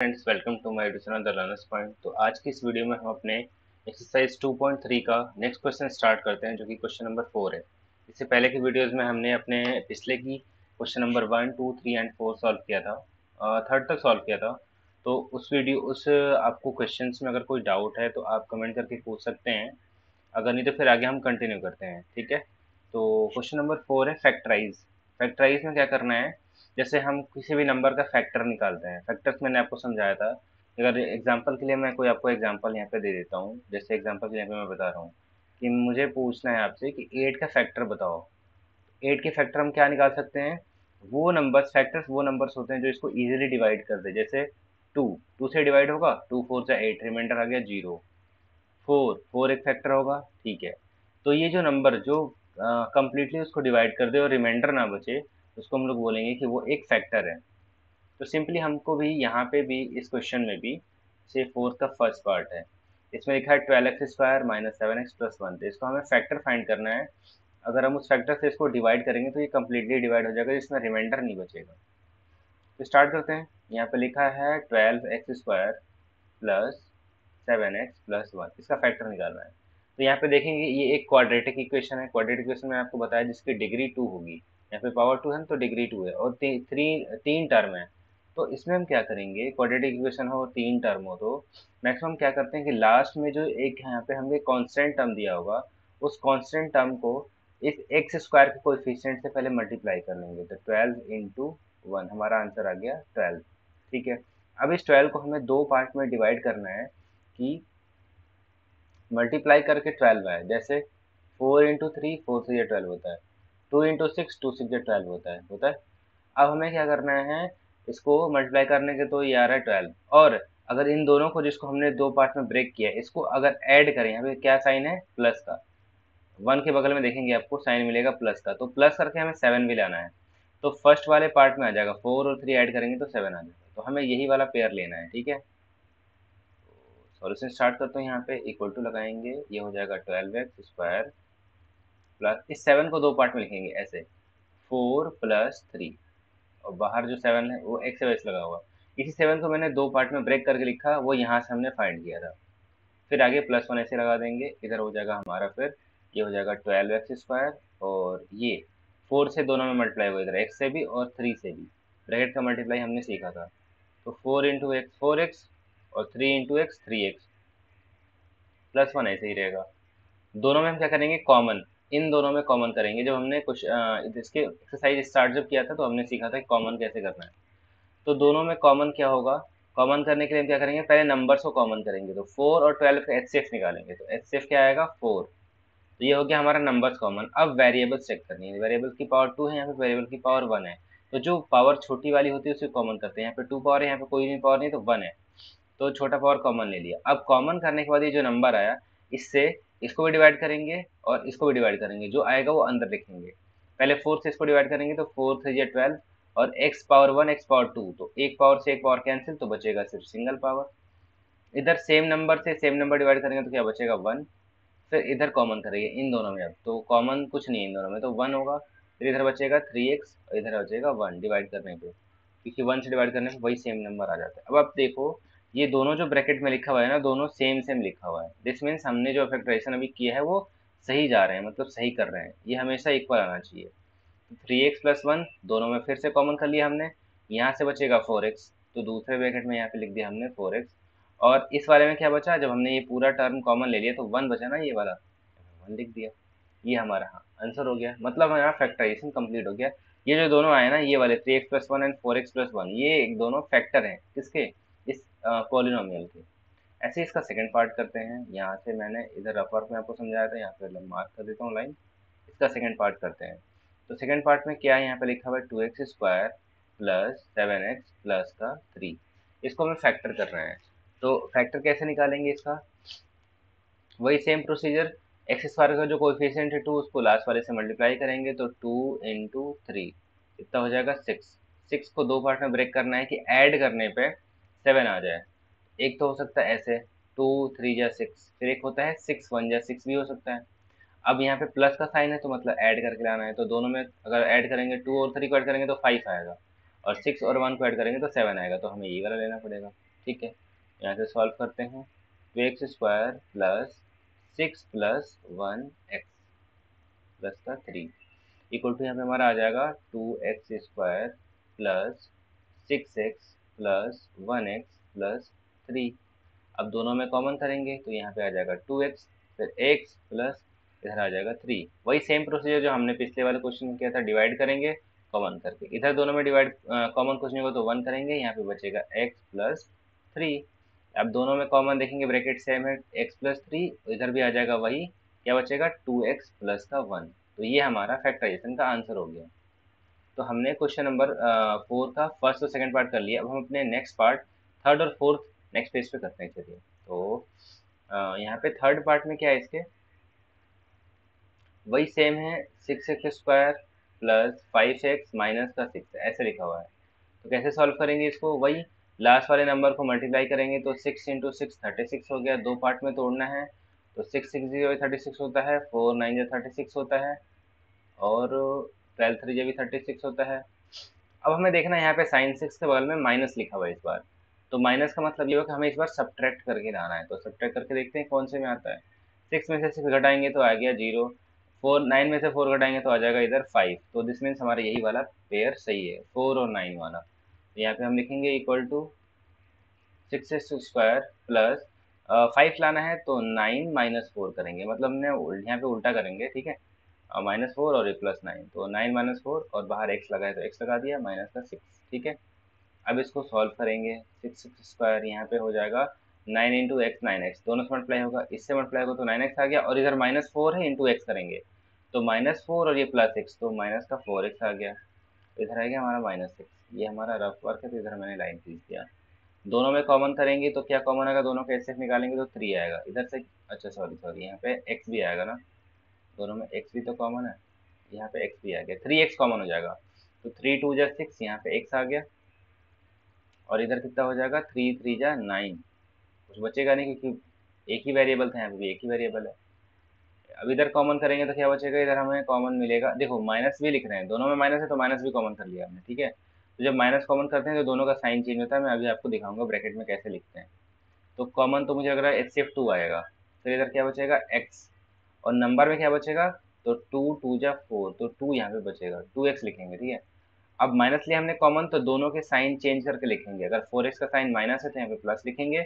Friends, welcome to my channel the Learners Point. तो आज की इस वीडियो में हम अपने एक्सरसाइज 2.3 का नेक्स्ट क्वेश्चन स्टार्ट करते हैं, जो कि क्वेश्चन नंबर 4 है। इससे पहले की वीडियोस में हमने अपने पिछले की क्वेश्चन नंबर 1, 2, 3 एंड 4 सॉल्व किया था, थर्ड तक सॉल्व किया था। तो उस आपको क्वेश्चंस में अगर कोई डाउट है तो आप कमेंट करके पूछ सकते हैं, अगर नहीं तो फिर आगे हम कंटिन्यू करते हैं। ठीक है, तो क्वेश्चन नंबर 4 है फैक्टराइज। फैक्टराइज में क्या करना है, जैसे हम किसी भी नंबर का फैक्टर निकालते हैं। फैक्टर्स मैंने आपको समझाया था। अगर एग्जांपल के लिए मैं कोई आपको एग्जांपल यहाँ पे दे देता हूँ, जैसे एग्जांपल के लिए यहाँ पे मैं बता रहा हूँ कि मुझे पूछना है आपसे कि 8 का फैक्टर बताओ। 8 के फैक्टर हम क्या निकाल सकते हैं, वो नंबर्स, फैक्टर्स वो नंबर्स होते हैं जो इसको इजीली डिवाइड कर दे। जैसे 2, 2 से डिवाइड होगा, 2 4 से 8, रिमाइंडर आ गया 0। 4, 4 एक फैक्टर होगा, ठीक है। तो ये जो नंबर जो कंप्लीटली उसको डिवाइड कर दे और रिमाइंडर ना बचे, उसको हम लोग बोलेंगे कि वो एक फैक्टर है। तो सिंपली हमको भी यहाँ पे भी इस क्वेश्चन में भी से 4 का फर्स्ट पार्ट है, इसमें लिखा है 12x² माइनस 7x+1। तो इसको हमें फैक्टर फाइंड करना है। अगर हम उस फैक्टर से इसको डिवाइड करेंगे तो ये कम्प्लीटली डिवाइड हो जाएगा, जिसमें रिमाइंडर नहीं बचेगा। तो स्टार्ट करते हैं। यहाँ पे लिखा है 12x² प्लस 7x+1, इसका फैक्टर निकालना है। तो यहाँ पे देखेंगे ये एक क्वाड्रेटिक इक्वेशन है। क्वाड्रेटिक इक्वेशन में आपको बताया जिसकी डिग्री 2 होगी। यहाँ पे पावर 2 है तो डिग्री 2 है और तीन टर्म है। तो इसमें हम क्या करेंगे, क्वाड्रेटिक इक्वेशन हो, तीन टर्म हो, तो मैक्सिमम क्या करते हैं कि लास्ट में जो एक यहाँ पे हमें कांस्टेंट टर्म दिया होगा, उस कांस्टेंट टर्म को इस एक्स स्क्वायर के कोएफिशिएंट से पहले मल्टीप्लाई कर लेंगे। तो 12 इंटू 1, हमारा आंसर आ गया 12। ठीक है, अब इस 12 को हमें दो पार्ट में डिवाइड करना है कि मल्टीप्लाई करके 12 आए। जैसे 4 इंटू 3, 4 से ये 12 होता है। 2 इंटू 6, 2 6 12 होता है। अब हमें क्या करना है, इसको मल्टीप्लाई करने के तो ये आ रहा है 12, और अगर इन दोनों को जिसको हमने दो पार्ट में ब्रेक किया है, इसको अगर ऐड करें, यहाँ पे क्या साइन है, प्लस का। 1 के बगल में देखेंगे आपको साइन मिलेगा प्लस का, तो प्लस करके हमें 7 भी लाना है। तो फर्स्ट वाले पार्ट में आ जाएगा, 4 और 3 ऐड करेंगे तो 7 आ जाएगा। तो हमें यही वाला पेयर लेना है। ठीक है, सॉल्यूशन स्टार्ट करते हैं। यहाँ पे इक्वल टू लगाएंगे, ये हो जाएगा 12x² प्लस, इस 7 को दो पार्ट में लिखेंगे ऐसे, 4 प्लस 3, और बाहर जो 7 है वो एक्स वैस लगा हुआ। इसी 7 को मैंने दो पार्ट में ब्रेक करके लिखा, वो यहाँ से हमने फाइंड किया था। फिर आगे +1 ऐसे लगा देंगे, इधर हो जाएगा हमारा, फिर ये हो जाएगा 12x², और ये 4 से दोनों में मल्टीप्लाई हुआ, इधर x से भी और 3 से भी। ब्रैकेट का मल्टीप्लाई हमने सीखा था। तो 4 इंटू एक्स 4x, और 3 इंटू एक्स 3x, +1 ऐसे ही रहेगा। दोनों में हम क्या करेंगे, कॉमन, इन दोनों में कॉमन करेंगे। जब हमने कुछ इसके एक्सरसाइज स्टार्ट जब किया था तो हमने सीखा था कि कॉमन कैसे करना है। तो दोनों में कॉमन क्या होगा, कॉमन करने के लिए हम क्या करेंगे, पहले नंबर्स को कॉमन करेंगे। तो 4 और 12 का एचसीएफ निकालेंगे, तो एचसीएफ क्या आएगा, 4। तो ये हो गया हमारा नंबर्स कॉमन। अब वेरिएबल्स चेक करनी है। वेरिएबल की पावर 2 है, यहाँ पे वेरिएबल की पावर 1 है। तो जो पावर छोटी वाली होती है उसे कॉमन करते हैं। यहाँ पे 2 पावर है, यहाँ पे कोई भी पावर नहीं, तो 1 है। तो छोटा पावर कॉमन ले लिया। अब कॉमन करने के बाद ये जो नंबर आया, इससे इसको भी डिवाइड करेंगे और इसको भी डिवाइड करेंगे, जो आएगा वो अंदर लिखेंगे। पहले 4 से इसको डिवाइड करेंगे, तो 4 3 12, और x पावर 1 x पावर 2, तो एक पावर से एक पावर कैंसिल, तो बचेगा सिर्फ सिंगल पावर। इधर सेम नंबर से सेम नंबर डिवाइड करेंगे तो क्या बचेगा, 1। फिर इधर कॉमन करेंगे इन दोनों में, अब तो कॉमन कुछ नहीं है इन दोनों में, तो 1 होगा। फिर इधर बचेगा 3x, और इधर बचेगा 1 डिवाइड करने पे, क्योंकि 1 से डिवाइड करने पे वही सेम नंबर आ जाता है। अब आप देखो, ये दोनों जो ब्रैकेट में लिखा हुआ है ना, दोनों सेम सेम लिखा हुआ है। दिस मीन्स हमने जो फैक्टराइजेशन अभी किया है वो सही जा रहे हैं, मतलब सही कर रहे हैं। ये हमेशा इक्वल आना चाहिए। 3x+1 दोनों में फिर से कॉमन कर लिया हमने, यहाँ से बचेगा 4x, तो दूसरे ब्रैकेट में यहाँ पे लिख दिया हमने 4x। और इस वाले में क्या बचा, जब हमने ये पूरा टर्म कॉमन ले लिया तो 1 बचा ना, ये वाला 1 लिख दिया। ये हमारा हाँ आंसर हो गया, मतलब हमारा फैक्टराइजेशन कंप्लीट हो गया। ये जो दोनों आए ना, ये वाले 3x+1 एंड 4x+1, ये एक दोनों फैक्टर हैं किसके, इस पॉलिनोमियल के। ऐसे इसका सेकंड पार्ट करते हैं। यहाँ से मैंने इधर रफ वर्क में आपको समझाया था, यहाँ पे मार्क कर देता हूँ लाइन। इसका सेकंड पार्ट करते हैं। तो सेकंड पार्ट में क्या है, यहाँ पे लिखा हुआ है 2x² प्लस 7x प्लस का 3। इसको हमें फैक्टर कर रहे हैं। तो फैक्टर कैसे निकालेंगे इसका, वही सेम प्रोसीजर। एक्स स्क्वायर का जो कोएफिशिएंट है 2, उसको लास्ट वाले से मल्टीप्लाई करेंगे, तो 2 इंटू 3 इतना हो जाएगा 6। 6 को दो पार्ट में ब्रेक करना है कि ऐड करने पे 7 आ जाए। एक तो हो सकता है ऐसे, 2 3 जा 6, फिर एक होता है 6 1 जा 6 भी हो सकता है। अब यहाँ पे प्लस का साइन है तो मतलब ऐड करके लाना है, तो दोनों में अगर ऐड करेंगे, 2 और 3 को ऐड करेंगे तो 5 आएगा, और 6 और 1 को ऐड करेंगे तो 7 आएगा, तो हमें ये वाला लेना पड़ेगा। ठीक है, यहाँ से सॉल्व करते हैं। 2x² plus 6 plus 1x plus का 3 इक्वल टू यहाँ पे हमारा आ जाएगा 2x² plus 6x plus 1x plus 3। अब दोनों में कॉमन करेंगे तो यहाँ पे आ जाएगा 2x, फिर x प्लस इधर आ जाएगा 3। वही सेम प्रोसीजर जो हमने पिछले वाले क्वेश्चन में किया था, डिवाइड करेंगे कॉमन करके। इधर दोनों में डिवाइड कॉमन कुछ नहीं होगा तो 1 करेंगे, यहाँ पे बचेगा x प्लस 3। अब दोनों में कॉमन देखेंगे, ब्रैकेट सेम है, x प्लस 3, इधर भी आ जाएगा वही, क्या बचेगा 2x प्लस का 1। तो ये हमारा फैक्टराइजेशन का आंसर हो गया। तो हमने क्वेश्चन नंबर 4 का फर्स्ट और सेकंड पार्ट कर लिया। अब हम अपने नेक्स्ट पार्ट थर्ड और फोर्थ नेक्स्ट पेज पे करते हैं। चलिए, तो यहाँ पे थर्ड पार्ट में क्या है, इसके वही सेम है, 6x² प्लस 5x माइनस का 6 ऐसे लिखा हुआ है। तो कैसे सॉल्व करेंगे इसको, वही लास्ट वाले नंबर को मल्टीप्लाई करेंगे तो 6 इंटू 6 36 हो गया, दो पार्ट में तोड़ना है तो 6 6 0 36 होता है, 4 9 36 होता है, और 12 3 भी 36 होता है। अब हमें देखना है यहाँ पे साइन 6 के बगल में माइनस लिखा हुआ है इस बार, तो माइनस का मतलब ये हो कि हमें इस बार सब्ट्रैक्ट करके लाना है। तो सब्ट्रैक्ट करके देखते हैं कौन से में आता है। 6 में से 6 घटाएंगे तो आ गया 0, 9 में से 4 घटाएंगे तो आ जाएगा इधर 5। तो दिस मीन्स हमारा यही वाला पेयर सही है, 4 और 9 वाला। तो यहाँ पे हम लिखेंगे इक्वल टू 6x² प्लस 5 लाना है तो 9 माइनस 4 करेंगे, मतलब हमने यहाँ पे उल्टा करेंगे, ठीक है, -4 और ये +9, तो 9 माइनस 4 और बाहर x लगाए तो x लगा दिया, माइनस का 6, ठीक है। अब इसको सॉल्व करेंगे, 6x² यहाँ पे हो जाएगा 9 इंटू एक्स 9x, दोनों से मल्टीप्लाई होगा, इससे मल्टीप्लाई होगा तो 9x आ गया, और इधर -4 है, इंटू x करेंगे तो -4 और ये +x तो माइनस का 4x आ गया, इधर आ गया हमारा -6। ये हमारा रफ वर्क है, तो इधर मैंने लाइन खींच दिया। दोनों में कॉमन करेंगे तो क्या कॉमन आएगा, दोनों के एचसीएफ निकालेंगे तो 3 आएगा इधर से। अच्छा सॉरी सॉरी, यहाँ पे x भी आएगा ना, दोनों में x भी तो कॉमन है, यहाँ पे x भी आ गया, 3x कॉमन हो जाएगा, तो 3 2 जा 6, यहाँ पे x आ गया, और इधर कितना हो जाएगा 3 3 जा 9, कुछ बचेगा नहीं क्योंकि एक ही वेरिएबल था, यहाँ पे भी एक ही वेरिएबल है। अब इधर कॉमन करेंगे तो क्या बचेगा, इधर हमें कॉमन मिलेगा, देखो माइनस भी लिख रहे हैं, दोनों में माइनस है तो माइनस भी कॉमन कर लिया हमने, ठीक है। तो जब माइनस कॉमन करते हैं तो दोनों का साइन चेंज होता है, मैं अभी आपको दिखाऊंगा ब्रैकेट में कैसे लिखते हैं। तो कॉमन तो मुझे लग रहा है HCF2 आएगा, फिर इधर क्या बचेगा x, और नंबर में क्या बचेगा, तो 2 2 जा 4, तो 2 यहाँ पे बचेगा, 2x लिखेंगे, ठीक है। अब माइनस लिया हमने कॉमन, तो दोनों के साइन चेंज करके लिखेंगे, अगर 4x का साइन माइनस है तो यहाँ पे प्लस लिखेंगे,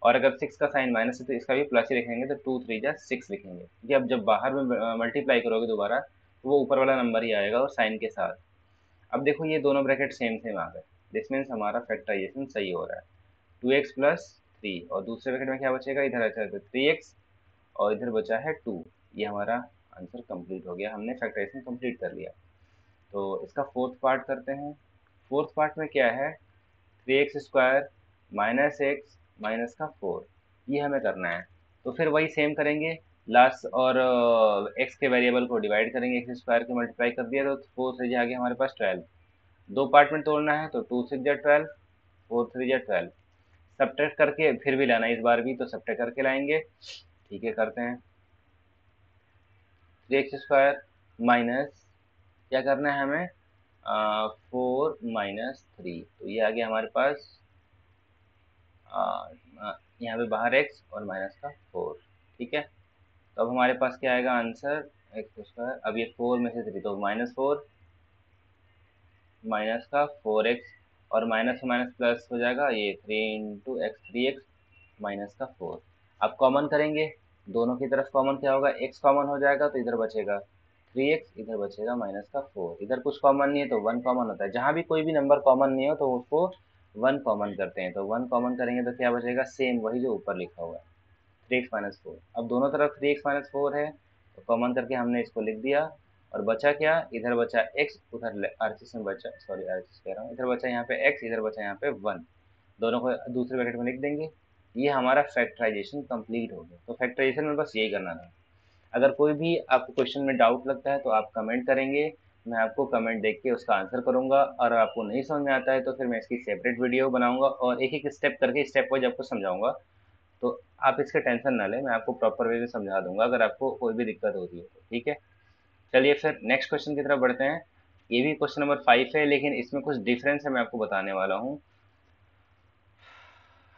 और अगर 6 का साइन माइनस है तो इसका भी प्लस ही लिखेंगे, तो 2 3 जा 6 लिखेंगे, क्योंकि अब जब बाहर में मल्टीप्लाई करोगे दोबारा तो वो ऊपर वाला नंबर ही आएगा और साइन के साथ। अब देखो ये दोनों ब्रैकेट सेम सेम आ गए, दिस मीन्स हमारा फैक्टराइजेशन सही हो रहा है। 2x प्लस 3, और दूसरे ब्रैकेट में क्या बचेगा, इधर अच्छा है तो 3x, और इधर बचा है 2। ये हमारा आंसर कंप्लीट हो गया, हमने फैक्टराइजेशन कंप्लीट कर लिया। तो इसका फोर्थ पार्ट करते हैं। फोर्थ पार्ट में क्या है, 3x² माइनस एक्स माइनस का 4, ये हमें करना है। तो फिर वही सेम करेंगे, लास्ट और x के वेरिएबल को डिवाइड करेंगे, x² के मल्टीप्लाई कर दिया तो 4 से आ गया हमारे पास 12, दो पार्ट में तोड़ना है तो 2 6 जा 12, 4 3 जा 12, सब्ट्रैक्ट करके फिर भी लाना है इस बार भी, तो सब्ट्रैक्ट करके लाएंगे, ठीक है करते हैं। 3x² माइनस क्या करना है हमें, 4 माइनस 3, तो ये आ गया हमारे पास यहाँ पे बाहर x और माइनस का 4, ठीक है। तो अब हमारे पास क्या आएगा आंसर, x², अब ये 4 में से 3 तो -4 माइनस का 4x, और माइनस से माइनस प्लस हो जाएगा, ये 3 इंटू एक्स 3x माइनस का 4। अब कॉमन करेंगे, दोनों की तरफ कॉमन क्या होगा, x कॉमन हो जाएगा तो इधर बचेगा 3x, इधर बचेगा माइनस का 4, इधर कुछ कॉमन नहीं है तो 1 कॉमन होता है, जहाँ भी कोई भी नंबर कॉमन नहीं हो तो उसको 1 कॉमन करते हैं, तो 1 कॉमन करेंगे तो क्या बचेगा, सेम वही जो ऊपर लिखा हुआ है 3x माइनस 4। अब दोनों तरफ 3x माइनस 4 है तो कॉमन करके हमने इसको लिख दिया, और बचा क्या, इधर बचा x, उधर आरसीएस में बचा, सॉरी आरसीएस कह रहा हूँ, इधर बचा यहाँ पे x, इधर बचा यहाँ पे 1, दोनों को दूसरे ब्रैकेट में लिख देंगे। ये हमारा फैक्टराइजेशन कंप्लीट हो गया। तो फैक्टराइजेशन में बस यही करना था। अगर कोई भी आपको क्वेश्चन में डाउट लगता है तो आप कमेंट करेंगे, मैं आपको कमेंट देख के उसका आंसर करूंगा, और आपको नहीं समझ में आता है तो फिर मैं इसकी सेपरेट वीडियो बनाऊंगा और एक एक स्टेप करके स्टेप वाइज आपको समझाऊंगा। तो आप इसका टेंशन ना लें, मैं आपको प्रॉपर वे में समझा दूंगा अगर आपको कोई भी दिक्कत होती है तो, ठीक है। चलिए फिर नेक्स्ट क्वेश्चन की तरफ बढ़ते हैं। ये भी क्वेश्चन नंबर 5 है, लेकिन इसमें कुछ डिफरेंस है, मैं आपको बताने वाला हूँ।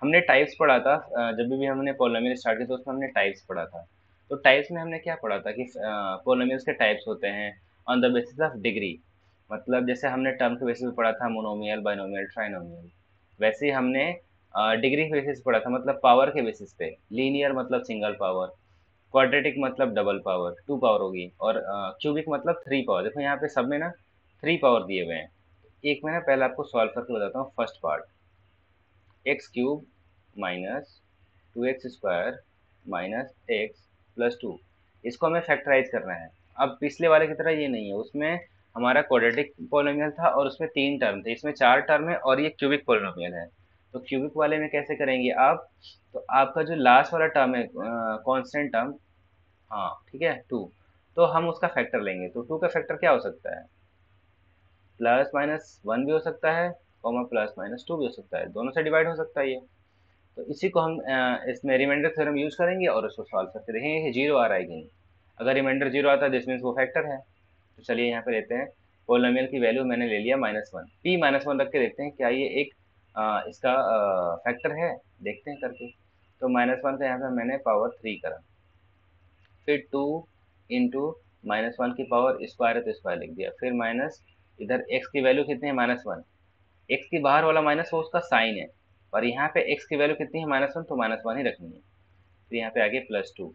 हमने टाइप्स पढ़ा था, जब भी हमने पॉलिनोमियल स्टार्ट किया तो उसमें हमने टाइप्स पढ़ा था। तो टाइप्स में हमने क्या पढ़ा था कि पॉलिनोमियल्स के टाइप्स होते हैं on the basis of degree. मतलब जैसे हमने टर्म के बेसिस पे पढ़ा था मोनोमियल, बाइनोमियल, ट्राइनोमियल, वैसे ही हमने डिग्री के बेसिस पढ़ा था, मतलब पावर के बेसिस पे। लीनियर मतलब सिंगल पावर, क्वाड्रेटिक मतलब डबल पावर, टू पावर होगी, और क्यूबिक मतलब थ्री पावर। देखो यहाँ पे सब में ना थ्री पावर दिए हुए हैं। एक मैं ना पहले आपको सॉल्व करके बताता हूँ first part. X cube minus two x square minus x plus two, इसको हमें फैक्टराइज करना है। अब पिछले वाले की तरह ये नहीं है, उसमें हमारा क्वाड्रेटिक पॉलिनोमियल था और उसमें तीन टर्म थे, इसमें चार टर्म है और ये क्यूबिक पॉलिनोमियल है। तो क्यूबिक वाले में कैसे करेंगे आप, तो आपका जो लास्ट वाला टर्म है कांस्टेंट टर्म, हाँ ठीक है, टू, तो हम उसका फैक्टर लेंगे। तो टू का फैक्टर क्या हो सकता है, प्लस माइनस वन भी हो सकता है, कॉमा प्लस माइनस टू भी हो सकता है, दोनों से डिवाइड हो सकता है ये। तो इसी को हम इसमें रिमाइंडर थ्योरम यूज करेंगे और उसको सॉल्व करके देखेंगे कि जीरो आ रहा है कि नहीं। अगर रिमाइंडर जीरो आता है दिस मीन्स वो फैक्टर है। तो चलिए यहाँ पे लेते हैं, पोलिनोमियल की वैल्यू मैंने ले लिया minus one, P minus one रख के देखते हैं क्या ये एक इसका फैक्टर है, देखते हैं करके। तो माइनस वन का यहाँ पे मैंने पावर थ्री करा, फिर टू इंटू माइनस वन की पावर स्क्वायर है तो स्क्वायर लिख दिया, फिर माइनस, इधर एक्स की वैल्यू कितनी है माइनस वन, एक्स की बाहर वाला माइनस वो उसका साइन है, और यहाँ पे एक्स की वैल्यू कितनी है माइनस वन, तो माइनस वन ही रखनी है। तो यहाँ पे आगे प्लस टू।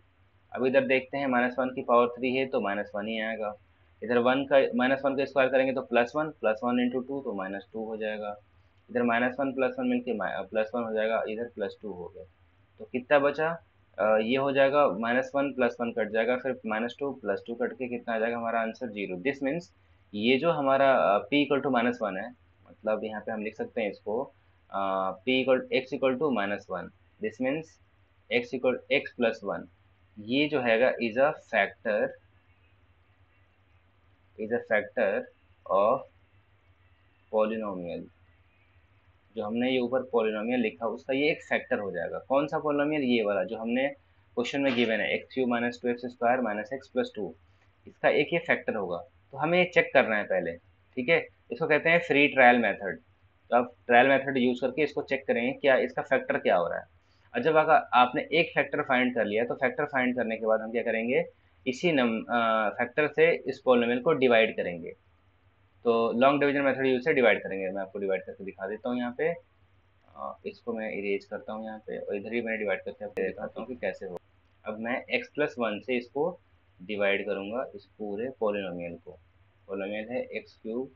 अब इधर देखते हैं माइनस वन की पावर थ्री है तो माइनस वन ही आएगा। इधर वन का माइनस वन का स्क्वायर करेंगे तो प्लस वन इंटू टू तो माइनस टू हो जाएगा। इधर माइनस वन प्लस वन मिलके प्लस वन हो जाएगा, इधर प्लस टू हो गया। तो कितना बचा, ये हो जाएगा minus one plus one cut जाएगा, फिर minus two plus two cut के कितना आ जाएगा हमारा आंसर जीरो। दिस मीन्स ये जो हमारा p equal to minus one है, मतलब यहाँ पे हम लिख सकते हैं इसको p equal x equal to minus one. This means x equal x plus one, ये जो हैगा is a factor of polynomial. जो हमने ये ऊपर पॉलिनोमियल लिखा उसका ये एक फैक्टर हो जाएगा। कौन सा पॉलिनोमियल, ये वाला जो हमने क्वेश्चन में गिवन है, x Q minus two x square minus x plus two, इसका एक ये फैक्टर होगा। तो हमें ये चेक करना है पहले, ठीक है। इसको कहते हैं फ्री ट्रायल मेथड। तो आप ट्रायल मेथड यूज करके इसको चेक करेंगे क्या इसका फैक्टर क्या हो रहा है। और जब अगर आपने एक फैक्टर फाइंड कर लिया तो फैक्टर फाइंड करने के बाद हम क्या करेंगे, इसी फैक्टर से इस पॉलिनोमियल को डिवाइड करेंगे। तो लॉन्ग डिवीजन मेथड यूज से डिवाइड करेंगे। मैं आपको डिवाइड करके दिखा देता हूँ यहाँ पे। इसको मैं इरेज करता हूँ यहाँ पे, और इधर ही मैं डिवाइड करके आपको दिखाता हूँ कि कैसे हो। अब मैं x प्लस वन से इसको डिवाइड करूँगा, इस पूरे पोलिनोमियल को। पोलिनोमियल है x cube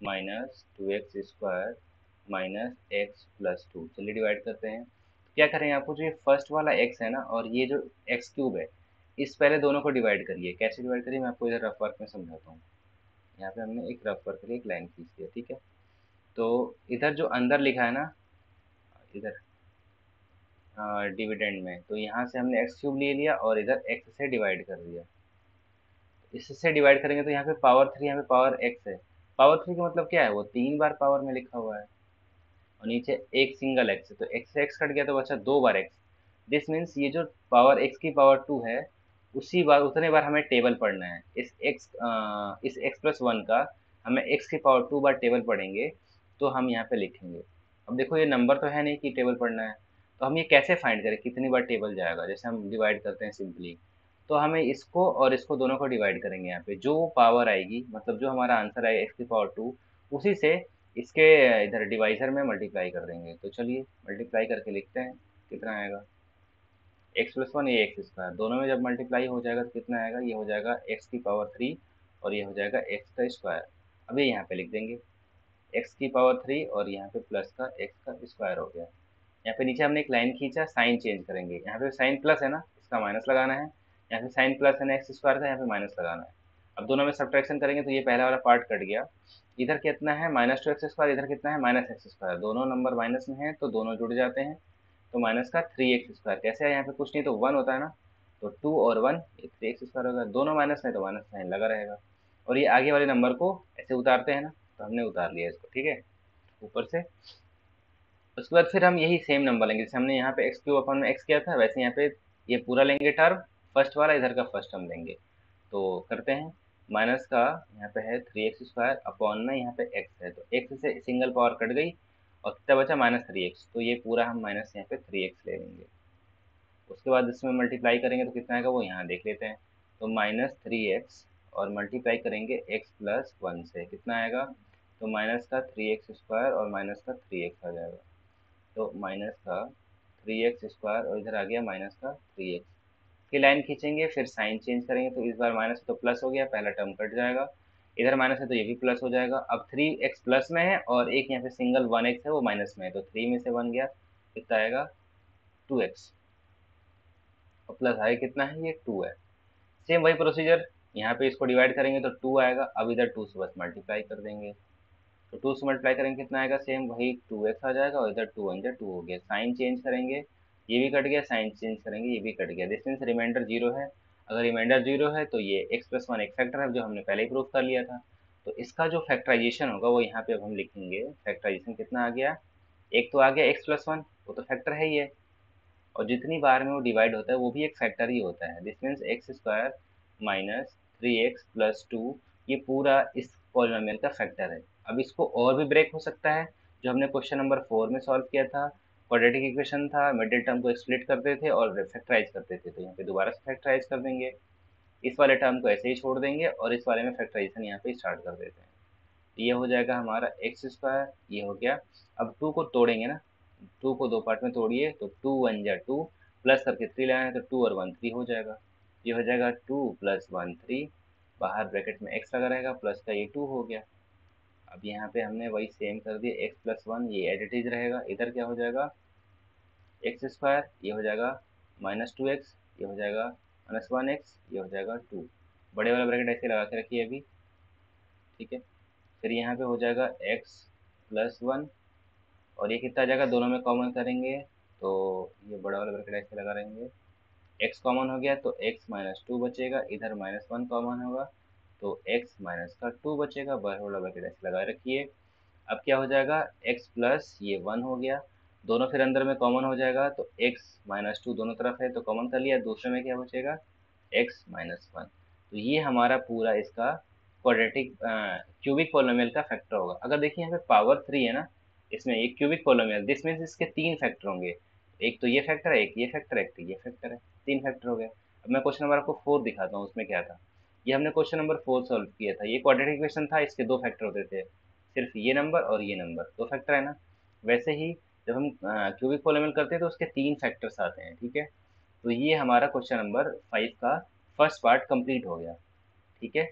minus two x square minus x plus two. चलिए डिवाइड करते हैं। तो क्या करें, आपको जो ये फर्स्ट वाला x है ना और ये जो एक्स क्यूब है, इस पहले दोनों को डिवाइड करिए। कैसे डिवाइड करिए मैं आपको इधर रफ वर्क में समझाता हूँ। यहाँ पे हमने एक रफ वर्क एक लाइन खींच दिया, ठीक है। तो इधर जो अंदर लिखा है ना, इधर डिविडेंड में, तो यहाँ से हमने एक्स क्यूब ले लिया और इधर एक्स से डिवाइड कर दिया। इससे डिवाइड करेंगे तो यहाँ पे पावर थ्री, यहाँ पे पावर एक्स है। पावर थ्री का मतलब क्या है, वो तीन बार पावर में लिखा हुआ है, और नीचे एक सिंगल एक्स है, तो एक्स से एक्स कट गया तो बचा दो बार एक्स। दिस मीन्स ये जो पावर एक्स की पावर टू है, उसी बार उतने बार हमें टेबल पढ़ना है। इस एक्स प्लस वन का हमें एक्स की पावर टू बार टेबल पढ़ेंगे, तो हम यहाँ पे लिखेंगे। अब देखो ये नंबर तो है नहीं कि टेबल पढ़ना है, तो हम ये कैसे फाइंड करें कितनी बार टेबल जाएगा। जैसे हम डिवाइड करते हैं सिंपली, तो हमें इसको और इसको दोनों को डिवाइड करेंगे। यहाँ पे जो पावर आएगी, मतलब जो हमारा आंसर आएगा एक्स की पावर टू, उसी से इसके इधर डिवाइजर में मल्टीप्लाई कर देंगे। तो चलिए मल्टीप्लाई करके लिखते हैं कितना आएगा, एक्स प्लस वन ये एक्स स्क्वायर, दोनों में जब मल्टीप्लाई हो जाएगा तो कितना आएगा, ये हो जाएगा एक्स की पावर थ्री और ये हो जाएगा एक्स का स्क्वायर। अब ये यहाँ पे लिख देंगे एक्स की पावर थ्री और यहाँ पे प्लस का एक्स का स्क्वायर हो गया। यहाँ पे नीचे हमने एक लाइन खींचा, साइन चेंज करेंगे। यहाँ पे साइन प्लस है ना, इसका माइनस लगाना है। यहाँ पे साइन प्लस है ना एक्स स्क्वायर का, यहाँ पे माइनस लगाना है। अब दोनों में सब्ट्रैक्शन करेंगे तो ये पहला वाला पार्ट कट गया। इधर कितना है माइनस टू एक्स स्क्वायर, इधर कितना है माइनस एक्स स्क्वायर, दोनों नंबर माइनस में है तो दोनों जुड़ जाते हैं। तो माइनस का थ्री एक्स स्क्वायर कैसे है, यहाँ पे कुछ नहीं तो वन होता है ना, तो टू और वन ये थ्री एक्स स्क्वायर होगा। दोनों माइनस में तो माइनस साइन लगा रहेगा। और ये आगे वाले नंबर को ऐसे उतारते हैं ना, तो हमने उतार लिया इसको, ठीक है, ऊपर से। उसके बाद फिर हम यही सेम नंबर लेंगे, जैसे हमने यहाँ पे एक्स क्यूब अपन में एक्स किया था, वैसे यहाँ पे ये पूरा लेंगे टर्म, फर्स्ट वाला इधर का फर्स्ट टर्म लेंगे। तो करते हैं, माइनस का यहाँ पे है थ्री एक्स स्क्वायर अपॉन में यहाँ पे एक्स है, तो एक्स से सिंगल पावर कट गई और कितना बचा -3x, तो ये पूरा हम माइनस यहाँ पे 3x ले लेंगे। उसके बाद इसमें मल्टीप्लाई करेंगे तो कितना आएगा वो यहाँ देख लेते हैं। तो -3x और मल्टीप्लाई करेंगे x प्लस 1 से, कितना आएगा, तो माइनस का 3x² और माइनस का 3x आ जाएगा। तो माइनस का 3x² और इधर आ गया माइनस का 3x की लाइन खींचेंगे, फिर साइन चेंज करेंगे तो इस बार माइनस है तो प्लस हो गया, पहला टर्म कट जाएगा, इधर माइनस है तो ये भी प्लस हो जाएगा। अब 3x प्लस में है और एक यहाँ पे सिंगल 1x है वो माइनस में है, तो 3 में से 1 गया, कितना आएगा 2x, और प्लस आगे कितना है, ये 2 है। सेम वही प्रोसीजर, यहाँ पे इसको डिवाइड करेंगे तो 2 आएगा, अब इधर 2 से बस मल्टीप्लाई कर देंगे, तो 2 से मल्टीप्लाई करेंगे कितना आएगा, सेम वही 2x आ जाएगा, और इधर 2 1 जा 2 हो गया, साइन चेंज करेंगे, ये भी कट गया, साइन चेंज करेंगे, ये भी कट गया, दिस मीन्स रिमाइंडर 0 है। अगर रिमाइंडर 0 है तो ये x प्लस 1 एक फैक्टर है जो हमने पहले ही प्रूव कर लिया था। तो इसका जो फैक्टराइजेशन होगा वो यहाँ पे अब हम लिखेंगे, फैक्टराइजेशन कितना आ गया, एक तो आ गया x प्लस 1, वो तो फैक्टर है ही है, और जितनी बार में वो डिवाइड होता है वो भी एक फैक्टर ही होता है, this means x² minus 3x plus 2, ये पूरा इस पॉलिनोमियल का फैक्टर है। अब इसको और भी ब्रेक हो सकता है, जो हमने क्वेश्चन नंबर 4 में सॉल्व किया था, क्वाड्रेटिक इक्वेशन था, मिडिल टर्म को स्प्लिट करते थे और फैक्टराइज करते थे, तो यहाँ पे दोबारा से फैक्टराइज कर देंगे, इस वाले टर्म को ऐसे ही छोड़ देंगे और इस वाले में फैक्टराइजेशन यहाँ पे स्टार्ट कर देते हैं। ये हो जाएगा हमारा x², ये हो गया। अब 2 को तोड़ेंगे ना, 2 को दो पार्ट में तोड़िए, तो 2 1 जा 2, प्लस करके 3 लाना है तो 2 और 1 3 हो जाएगा, ये हो जाएगा 2 प्लस 1 3, बाहर ब्रैकेट में x लगा रहेगा, प्लस का ये 2 हो गया। अब यहाँ पे हमने वही सेम कर दिया, x प्लस 1 ये एज इट इज रहेगा, इधर क्या हो जाएगा x², ये हो जाएगा -2x, ये हो जाएगा -1x, ये हो जाएगा 2, बड़े वाला ब्रैकेट ऐसे लगा के रखिए अभी, ठीक है। फिर यहाँ पे हो जाएगा x प्लस 1, और ये कितना आ जाएगा, दोनों में कॉमन करेंगे तो ये बड़ा वाला ब्रैकेट ऐसे लगा रहेंगे, x कॉमन हो गया तो x माइनस 2 बचेगा, इधर -1 कॉमन होगा तो x माइनस का 2 बचेगा, बड़ा वाला ब्रैकेट ऐसे लगा रखिए। अब क्या हो जाएगा, x प्लस ये 1 हो गया, दोनों फिर अंदर में कॉमन हो जाएगा तो x -2 दोनों तरफ है तो कॉमन कर लिया, दूसरे में क्या बचेगा x -1, तो ये हमारा पूरा इसका क्वाड्रेटिक क्यूबिक पोलिनोमियल का फैक्टर होगा। अगर देखिए यहाँ पे पावर 3 है ना, इसमें एक क्यूबिक पोलिनोमियल, दिस मीन्स इसके 3 फैक्टर होंगे, एक तो ये फैक्टर है, एक ये फैक्टर है, एक तो ये फैक्टर है, 3 फैक्टर हो गए। अब मैं क्वेश्चन नंबर आपको 4 दिखाता हूँ, उसमें क्या था, ये हमने क्वेश्चन नंबर 4 सॉल्व किया था, ये क्वाड्रेटिक इक्वेशन था, इसके 2 फैक्टर होते थे, सिर्फ ये नंबर और ये नंबर, 2 फैक्टर है ना। वैसे ही जब हम क्यूबिक पोलिनोमियल करते हैं तो उसके 3 फैक्टर्स आते हैं, ठीक है। तो ये हमारा क्वेश्चन नंबर 5 का फर्स्ट पार्ट कंप्लीट हो गया, ठीक है।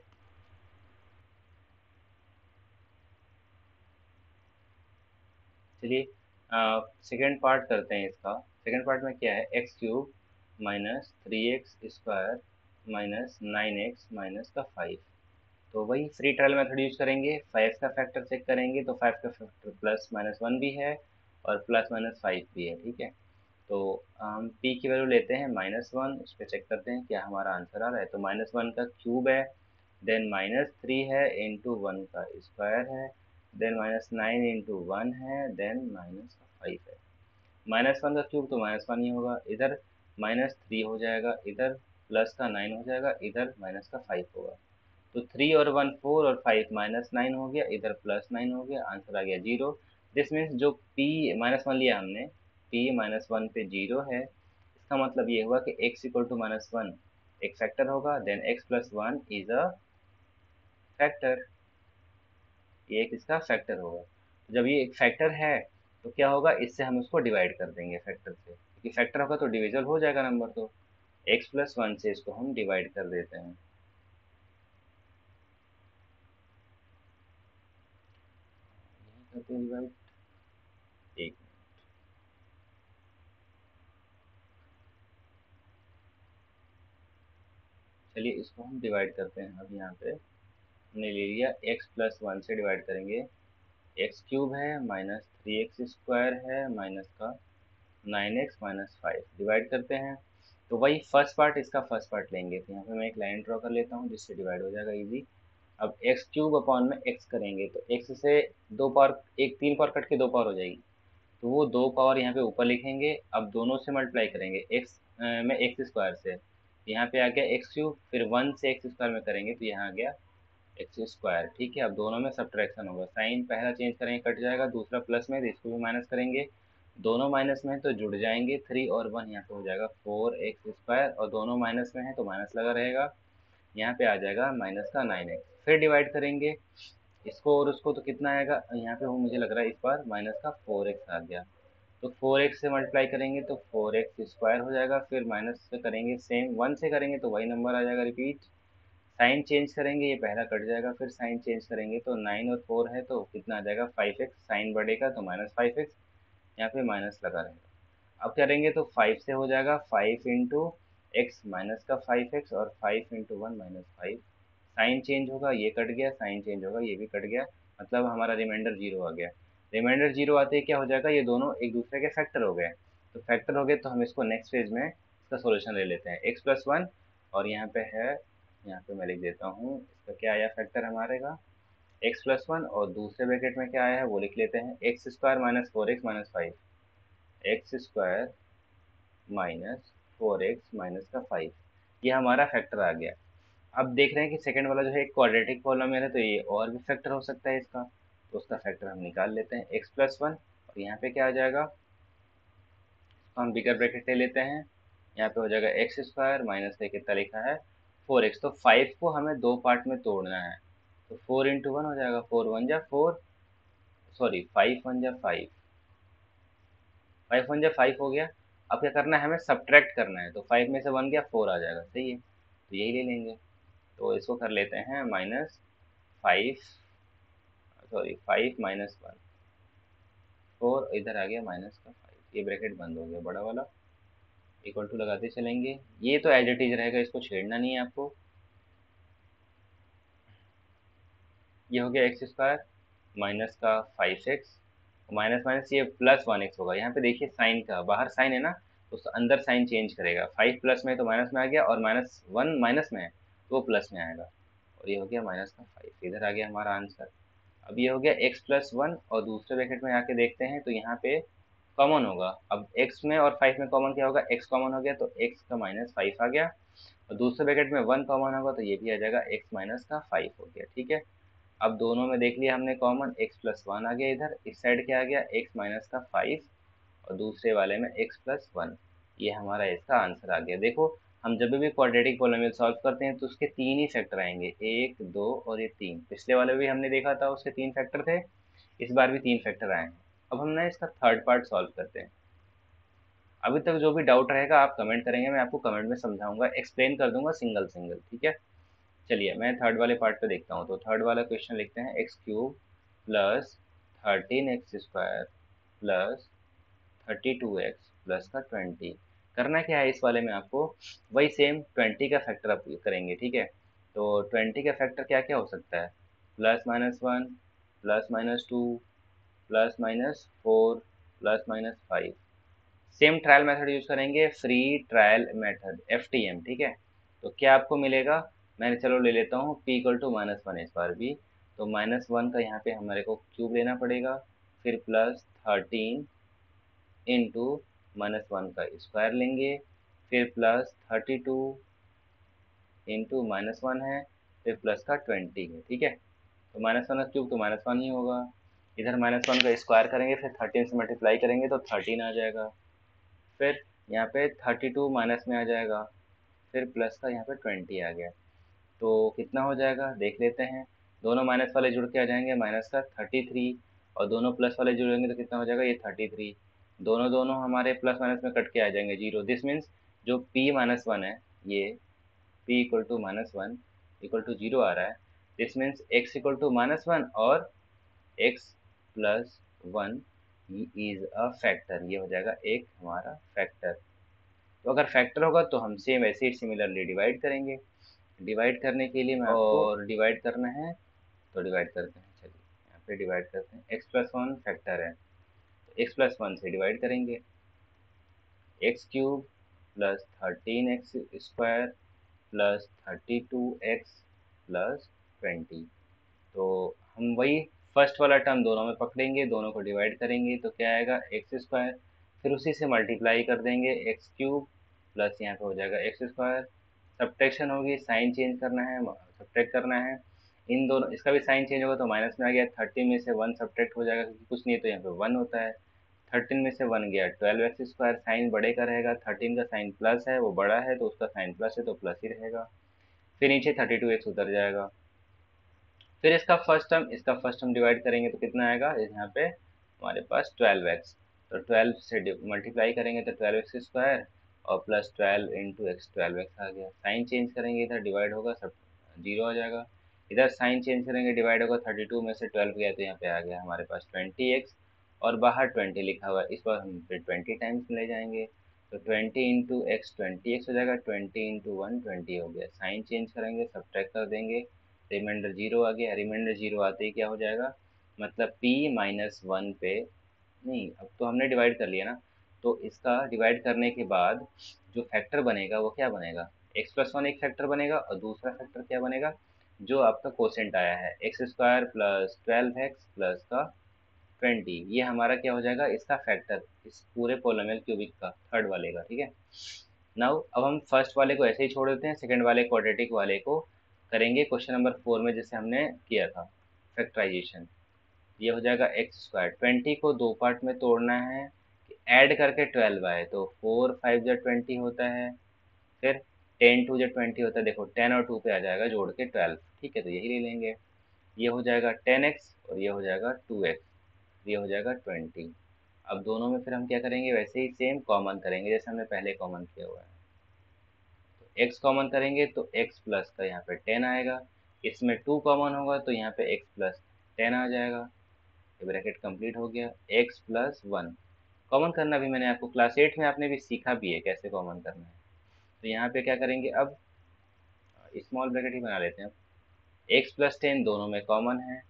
चलिए सेकेंड पार्ट करते हैं इसका। सेकेंड पार्ट में क्या है, x³ minus 3x² minus 9x minus का 5, तो वही फ्री ट्रायल मेथड यूज करेंगे, 5 का फैक्टर चेक करेंगे तो 5 का फैक्टर प्लस माइनस 1 भी है और प्लस माइनस 5 भी है, ठीक है। तो हम p की वैल्यू लेते हैं -1, उस पर चेक करते हैं क्या हमारा आंसर आ रहा है, तो -1 का क्यूब है, देन -3 है इंटू 1 का स्क्वायर है, देन -9 इंटू 1 है, देन -5 है। -1 का क्यूब तो -1 ही होगा, इधर -3 हो जाएगा, इधर प्लस का 9 हो जाएगा, इधर माइनस का 5 होगा, तो 3 और 1 4 और 5 -9 हो गया, इधर +9 हो गया, आंसर आ गया 0। दिस मीन्स जो p -1 लिया हमने, p -1 पे 0 है, इसका मतलब ये हुआ कि x इक्वल टू -1 एक फैक्टर होगा, then x plus 1 is a factor, ये एक इसका फैक्टर होगा। तो जब ये एक फैक्टर है तो क्या होगा, इससे हम उसको डिवाइड कर देंगे फैक्टर से, क्योंकि फैक्टर होगा तो डिविजल हो जाएगा नंबर, तो x प्लस 1 से इसको हम डिवाइड कर देते हैं। करते हैं डिवाइड, एक, चलिए इसको हम डिवाइड करते हैं। अब यहाँ पे हमने ले लिया x प्लस 1 से डिवाइड करेंगे, x³ है माइनस 3x² है माइनस का 9x माइनस 5 डिवाइड करते हैं, तो वही फर्स्ट पार्ट इसका फर्स्ट पार्ट लेंगे, तो यहाँ पे मैं एक लाइन ड्रॉ कर लेता हूँ जिससे डिवाइड हो जाएगा इजी। अब x³ अपॉन में x करेंगे तो x से 2 पावर, एक 3 पावर कट के 2 पावर हो जाएगी, तो वो 2 पावर यहाँ पे ऊपर लिखेंगे, अब दोनों से मल्टीप्लाई करेंगे, x में x² से, यहाँ पे आ गया x³, फिर 1 से x² में करेंगे तो यहाँ आ गया एक्स स्क्वायर। ठीक है, अब दोनों में सब्ट्रैक्शन होगा, साइन पहला चेंज करेंगे कट जाएगा, दूसरा प्लस में तो इसको भी माइनस करेंगे, दोनों माइनस में है तो जुड़ जाएंगे, 3 और 1 यहाँ पे हो जाएगा 4x² और दोनों माइनस में है तो माइनस लगा रहेगा, यहाँ पे आ जाएगा माइनस का 9x। फिर डिवाइड करेंगे इसको और उसको तो कितना आएगा, यहाँ पे वो मुझे लग रहा है इस बार माइनस का 4x आ गया, तो 4x से मल्टीप्लाई करेंगे तो 4x² हो जाएगा, फिर माइनस से करेंगे सेम 1 से करेंगे तो वही नंबर आ जाएगा रिपीट, साइन चेंज करेंगे ये पहला कट जाएगा, फिर साइन चेंज करेंगे तो 9 और 4 है तो कितना आ जाएगा 5x, साइन बढ़ेगा तो -5x, यहाँ पे माइनस लगा रहेगा। अब करेंगे तो 5 से हो जाएगा 5 इंटू एक्स माइनस का 5x और 5 इंटू 1 -5, साइन चेंज होगा ये कट गया, साइन चेंज होगा ये भी कट गया, मतलब हमारा रिमाइंडर जीरो आ गया। रिमाइंडर जीरो आते ही क्या हो जाएगा, ये दोनों एक दूसरे के फैक्टर हो गए, तो फैक्टर हो गए तो हम इसको नेक्स्ट फेज में इसका सोल्यूशन ले लेते हैं, x+1 और यहाँ पे है, यहाँ पे मैं लिख देता हूँ इसका क्या आया फैक्टर हमारे का x+1 और दूसरे ब्रैकेट में क्या आया है वो लिख लेते हैं, x² minus 4x minus 5, x² minus 4x minus का 5, ये हमारा फैक्टर आ गया। अब देख रहे हैं कि सेकंड वाला जो है एक क्वाड्रेटिक पॉलिनोमियल है तो ये और भी फैक्टर हो सकता है इसका, तो उसका फैक्टर हम निकाल लेते हैं x+1 और यहाँ पे क्या आ जाएगा, तो हम बिगर ब्रैकेट ले लेते हैं, यहाँ पे हो जाएगा x² माइनस का कितना लिखा है 4x, तो 5 को हमें दो पार्ट में तोड़ना है, तो 4 इंटू 1 हो जाएगा, 4 1 जा 4, सॉरी 5 1 जा 5, 5 1 जा 5 हो गया। अब क्या करना है हमें सब्ट्रैक्ट करना है, तो 5 में से 1 गया 4 आ जाएगा, सही है, तो यही ले लेंगे, तो इसको कर लेते हैं -5, सॉरी 5 -1, 4 इधर आ गया माइनस का 5, ये ब्रैकेट बंद हो गया बड़ा वाला, इक्वल टू लगाते चलेंगे, ये तो एज इट इज रहेगा, इसको छेड़ना नहीं है आपको। ये हो गया x² माइनस का 5x, माइनस माइनस ये +1x होगा, यहाँ पे देखिए साइन का बाहर साइन है ना, तो अंदर साइन चेंज करेगा, 5 प्लस में तो माइनस में आ गया और -1 माइनस में है तो वो प्लस में आएगा, और ये हो गया माइनस का 5, इधर आ गया हमारा आंसर। अब ये हो गया x+1 और दूसरे ब्रैकेट में आके देखते हैं तो यहाँ पे कॉमन होगा, अब x में और 5 में कॉमन क्या होगा, x कॉमन हो गया तो x का -5 आ गया, और दूसरे ब्रैकेट में 1 कॉमन होगा तो ये भी आ जाएगा x माइनस का 5 हो गया, ठीक है। अब दोनों में देख लिया हमने कॉमन, x+1 आ गया, इधर इस साइड क्या आ गया x माइनस का 5 और दूसरे वाले में x+1, ये हमारा इसका आंसर आ गया। देखो हम जब भी क्वाड्रेटिक पॉलिनोमियल सॉल्व करते हैं तो उसके तीन ही फैक्टर आएंगे, 1 2 और ये 3, पिछले वाले भी हमने देखा था उसके 3 फैक्टर थे, इस बार भी 3 फैक्टर आए हैं। अब हम ना इसका थर्ड पार्ट सॉल्व करते हैं, अभी तक जो भी डाउट रहेगा आप कमेंट करेंगे, मैं आपको कमेंट में समझाऊंगा, एक्सप्लेन कर दूंगा सिंगल सिंगल, ठीक है। चलिए मैं थर्ड वाले पार्ट पे देखता हूँ, तो थर्ड वाला क्वेश्चन लिखते हैं x³ plus 13x² plus 32x plus का 20, करना क्या है इस वाले में आपको, वही सेम 20 का फैक्टर आप करेंगे, ठीक है। तो 20 का फैक्टर क्या क्या हो सकता है, +-1 +-2 +-4 +-5, सेम ट्रायल मेथड यूज करेंगे, फ्री ट्रायल मेथड FTM, ठीक है। तो क्या आपको मिलेगा, मैंने चलो ले लेता हूँ p इक्वल टू -1 इस बार भी, तो -1 का यहाँ पे हमारे को क्यूब लेना पड़ेगा, फिर +13 इंटू -1 का स्क्वायर लेंगे, फिर +32 इंटू -1 है, फिर प्लस का 20 है, ठीक है। तो -1 का क्यूब तो -1 ही होगा, इधर -1 का स्क्वायर करेंगे, फिर 13 से मल्टीप्लाई करेंगे तो 13 आ जाएगा, फिर यहाँ पे 32 माइनस में आ जाएगा, फिर प्लस का यहाँ पे 20 आ गया, तो कितना हो जाएगा देख लेते हैं, दोनों माइनस वाले जुड़ के आ जाएंगे माइनस का 33, और दोनों प्लस वाले जुड़ेंगे तो कितना हो जाएगा ये 33, दोनों दोनों हमारे प्लस माइनस में कट के आ जाएंगे जीरो, दिस मीन्स जो p-1 है, ये p equal to -1 equal to zero आ रहा है, this means x equal to -1 और x plus 1 is a factor, ये हो जाएगा एक हमारा फैक्टर। तो अगर फैक्टर होगा तो हम सेम ऐसे ही सिमिलरली डिवाइड करेंगे, डिवाइड करने के लिए मैं आपको और डिवाइड करना है तो डिवाइड करते हैं, चलिए यहाँ पे डिवाइड करते हैं, x+1 फैक्टर है तो x+1 से डिवाइड करेंगे, x³ plus 13x² plus 32x plus 20, तो हम वही फर्स्ट वाला टर्म दोनों में पकड़ेंगे, दोनों को डिवाइड करेंगे तो क्या आएगा x², फिर उसी से मल्टीप्लाई कर देंगे x³ प्लस यहाँ पे हो जाएगा x², सब्ट्रैक्शन होगी, साइन चेंज करना है, सब्ट्रैक्ट करना है, इन दोनों, इसका भी साइन चेंज होगा तो माइनस में आ गया, 13 में से 1 सब्ट्रैक्ट हो जाएगा क्योंकि कुछ नहीं है तो यहाँ पे 1 होता है। 13 में से 1 गया, 12x² साइन बड़े का रहेगा, 13 का साइन प्लस है, वो बड़ा है तो उसका साइन प्लस है तो प्लस ही रहेगा। फिर नीचे 32x उतर जाएगा। फिर इसका फर्स्ट टर्म डिवाइड करेंगे तो कितना आएगा, यहाँ पे हमारे पास 12x, तो 12 से मल्टीप्लाई करेंगे तो 12x² और प्लस 12 इंटू एक्स, 12x आ गया। साइन चेंज करेंगे, इधर डिवाइड होगा सब जीरो आ जाएगा, इधर साइन चेंज करेंगे डिवाइड होगा, 32 में से 12 गया तो यहाँ पे आ गया हमारे पास 20x, और बाहर 20 लिखा हुआ है, इस बार हम फिर 20 टाइम्स ले जाएंगे तो 20 इंटू एक्स 20x हो जाएगा, 20 इंटू 1 20 हो गया। साइन चेंज करेंगे, सब्ट्रैक्ट कर देंगे, रिमाइंडर जीरो आ गया। रिमाइंडर जीरो आते ही क्या हो जाएगा, मतलब p माइनस वन पे, नहीं अब तो हमने डिवाइड कर लिया ना, तो इसका डिवाइड करने के बाद जो फैक्टर बनेगा वो क्या बनेगा, एक्स प्लस वन एक फैक्टर बनेगा, और दूसरा फैक्टर क्या बनेगा, जो आपका कोसेंट आया है x² प्लस 12x प्लस का 20, ये हमारा क्या हो जाएगा, इसका फैक्टर, इस पूरे पोलिनोमियल क्यूबिक का, थर्ड वाले का, ठीक है। नाउ अब हम फर्स्ट वाले को ऐसे ही छोड़ देते हैं, सेकंड वाले क्वाड्रेटिक वाले को करेंगे क्वेश्चन नंबर 4 में जैसे हमने किया था, फैक्टराइजेशन। ये हो जाएगा x², 20 को दो पार्ट में तोड़ना है, ऐड करके 12 आए तो 4 5 जा 20 होता है, फिर 10 2 जा 20 होता है, देखो 10 और 2 पे आ जाएगा जोड़ के 12, ठीक है, तो यही ले लेंगे। ये हो जाएगा 10x और ये हो जाएगा 2x, ये हो जाएगा 20। अब दोनों में फिर हम क्या करेंगे, वैसे ही सेम कॉमन करेंगे जैसे हमने पहले कॉमन किया हुआ है, x कॉमन करेंगे तो x प्लस का यहाँ पे 10 आएगा, इसमें 2 कॉमन होगा तो यहाँ पे x प्लस 10 आ जाएगा, ये ब्रैकेट कंप्लीट हो गया। x प्लस वन कॉमन करना भी मैंने आपको क्लास 8 में आपने भी सीखा भी है कैसे कॉमन करना है। तो यहाँ पे क्या करेंगे, अब स्मॉल ब्रैकेट ही बना लेते हैं, x प्लस 10 दोनों में कॉमन है,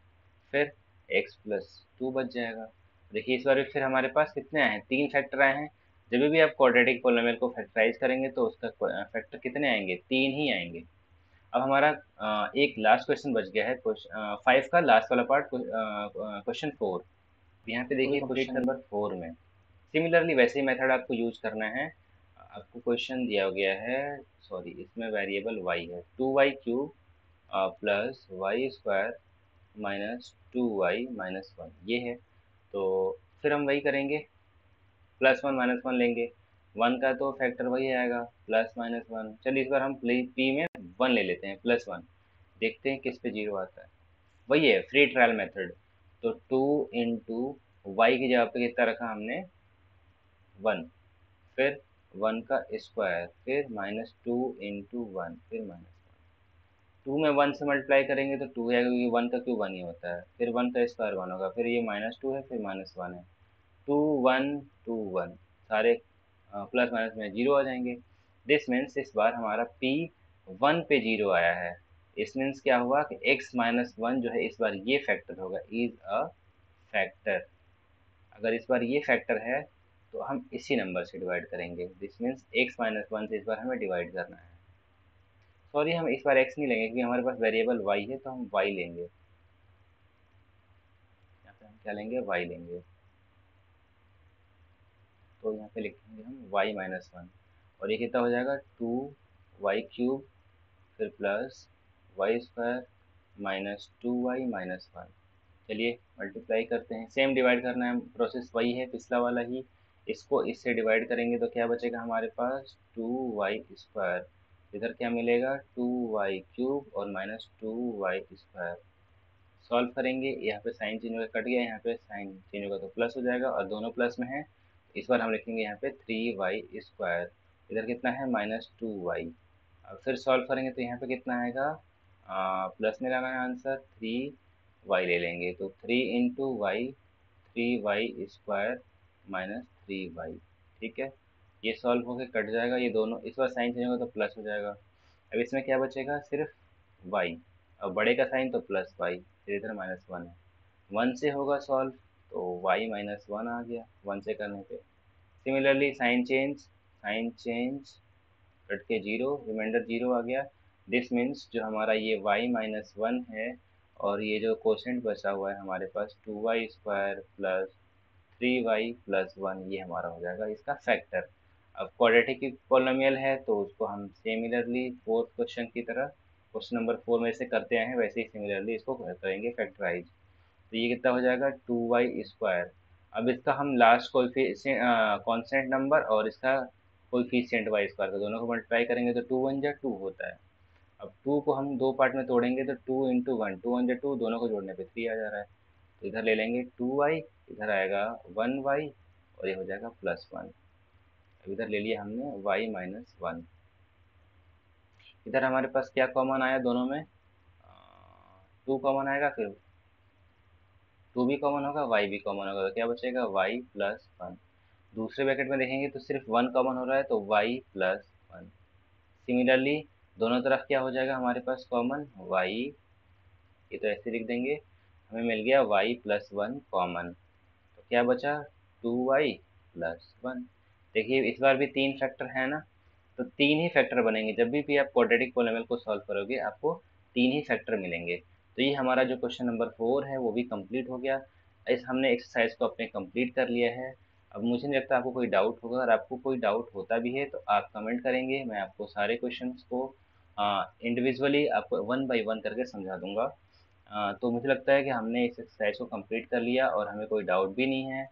फिर x प्लस टू बच जाएगा। देखिए इस बार फिर हमारे पास कितने आए हैं, तीन फैक्टर आए हैं। जब भी आप क्वाड्रेटिक पोलिनोमियल को फैक्टराइज करेंगे तो उसका फैक्टर कितने आएंगे, तीन ही आएंगे। अब हमारा एक लास्ट क्वेश्चन बच गया है, क्वेश्चन 5 का लास्ट वाला पार्ट, क्वेश्चन 4। यहाँ पे देखिए क्वेश्चन नंबर 4 में सिमिलरली वैसे ही मेथड आपको यूज करना है। आपको क्वेश्चन दिया गया है, सॉरी इसमें वेरिएबल y है, 2y³ plus y² minus 2y minus one, ये है। तो फिर हम वही करेंगे, प्लस वन माइनस वन लेंगे, वन का तो फैक्टर वही आएगा प्लस माइनस वन। चलिए इस बार हम पी में वन ले लेते हैं, प्लस वन, देखते हैं किस पे जीरो आता है। वही है फ्री ट्रायल मेथड, तो 2 इंटू वाई की जगह पे कितना रखा हमने, वन, फिर वन का स्क्वायर, फिर माइनस टू इंटू वन, फिर माइनस टू में वन से मल्टीप्लाई करेंगे तो टू है क्योंकि वन का क्यूब वन ही होता है, फिर वन का स्क्वायर वन होगा, फिर ये माइनस टू है, फिर माइनस वन है, टू वन टू वन, सारे प्लस माइनस में जीरो आ जाएंगे। दिस मीन्स इस बार हमारा p वन पे जीरो आया है। इस मीन्स क्या हुआ कि x माइनस वन जो है इस बार ये फैक्टर होगा, इज अ फैक्टर। अगर इस बार ये फैक्टर है तो हम इसी नंबर से डिवाइड करेंगे, this means x minus one से इस बार हमें डिवाइड करना है। सॉरी हम इस बार x नहीं लेंगे क्योंकि हमारे पास वेरिएबल y है, तो हम y लेंगे, यहाँ पे हम क्या लेंगे, y लेंगे। तो यहाँ पे लिखेंगे हम y माइनस वन, और ये कितना हो जाएगा, 2y³ फिर plus y² minus 2y minus one. चलिए मल्टीप्लाई करते हैं, सेम डिवाइड करना है, प्रोसेस वही है पिछला वाला ही। इसको इससे डिवाइड करेंगे तो क्या बचेगा हमारे पास, 2y², इधर क्या मिलेगा, 2y³ और माइनस 2y²। सॉल्व करेंगे, यहाँ पे साइन चेंज होगा, कट गया, यहाँ पे साइन चेंज होगा तो प्लस हो जाएगा, और दोनों प्लस में है। इस बार हम लिखेंगे यहाँ पे 3y², इधर कितना है, माइनस 2y। अब फिर सॉल्व करेंगे तो यहाँ पे कितना आएगा, प्लस में लाना है आंसर, 3y ले लेंगे तो 3 into Y, 3y² minus 3y, ठीक है। ये सॉल्व होकर कट जाएगा, ये दोनों इस बार साइन चेंज होगा तो प्लस हो जाएगा। अब इसमें क्या बचेगा, सिर्फ y, अब बड़े का साइन तो प्लस वाई, फिर इधर माइनस वन है, वन से होगा सॉल्व तो y माइनस वन आ गया वन से करने पे। सिमिलरली साइन चेंज कट के जीरो, रिमाइंडर जीरो आ गया। दिस मीन्स जो हमारा ये y माइनस वन है, और ये जो कोसेंट बचा हुआ है हमारे पास 2y² plus 3y plus one, ये हमारा हो जाएगा इसका फैक्टर। अब क्वाड्रेटिक पॉलिनोमियल है तो उसको हम सिमिलरली फोर्थ क्वेश्चन की तरह क्वेश्चन नंबर 4 में से करते आए हैं, वैसे ही सिमिलरली इसको करेंगे फैक्टराइज। तो ये कितना हो जाएगा 2y²। अब इसका हम लास्ट कोएफिशिएंट कांस्टेंट नंबर और इसका कोएफिशिएंट y² का दोनों को मल्टीप्लाई करेंगे तो 2 1 जा 2 होता है। अब 2 को हम दो पार्ट में तोड़ेंगे तो 2 इंटू वन, 2 1 जा 2, दोनों को जोड़ने पे 3 आ जा रहा है। तो इधर ले लेंगे 2y, इधर आएगा 1y और ये हो जाएगा +1। अब इधर ले लिया हमने y-1। इधर हमारे पास क्या कॉमन आया दोनों में, 2 कॉमन आएगा, फिर 2 भी कॉमन होगा, y भी कॉमन होगा, तो क्या बचेगा y+1। दूसरे ब्रैकेट में देखेंगे तो सिर्फ 1 कॉमन हो रहा है तो y+1। सिमिलरली दोनों तरफ क्या हो जाएगा हमारे पास कॉमन y, ये तो ऐसे लिख देंगे, हमें मिल गया y+1 कॉमन। तो क्या बचा 2y+1। देखिए इस बार भी 3 फैक्टर है ना, तो 3 ही फैक्टर बनेंगे। जब भी आप क्वाड्रेटिक पॉलिनॉमियल को सॉल्व करोगे आपको 3 ही फैक्टर मिलेंगे। तो ये हमारा जो क्वेश्चन नंबर 4 है वो भी कंप्लीट हो गया। इस हमने एक्सरसाइज को अपने कंप्लीट कर लिया है। अब मुझे नहीं लगता आपको कोई डाउट होगा, अगर आपको कोई डाउट होता भी है तो आप कमेंट करेंगे, मैं आपको सारे क्वेश्चंस को इंडिविजुअली आपको वन बाय वन करके समझा दूंगा। तो मुझे लगता है कि हमने इस एक्सरसाइज को कंप्लीट कर लिया और हमें कोई डाउट भी नहीं है।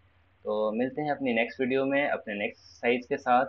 तो मिलते हैं अपनी नेक्स्ट वीडियो में अपने नेक्स्ट एक्सरसाइज के साथ।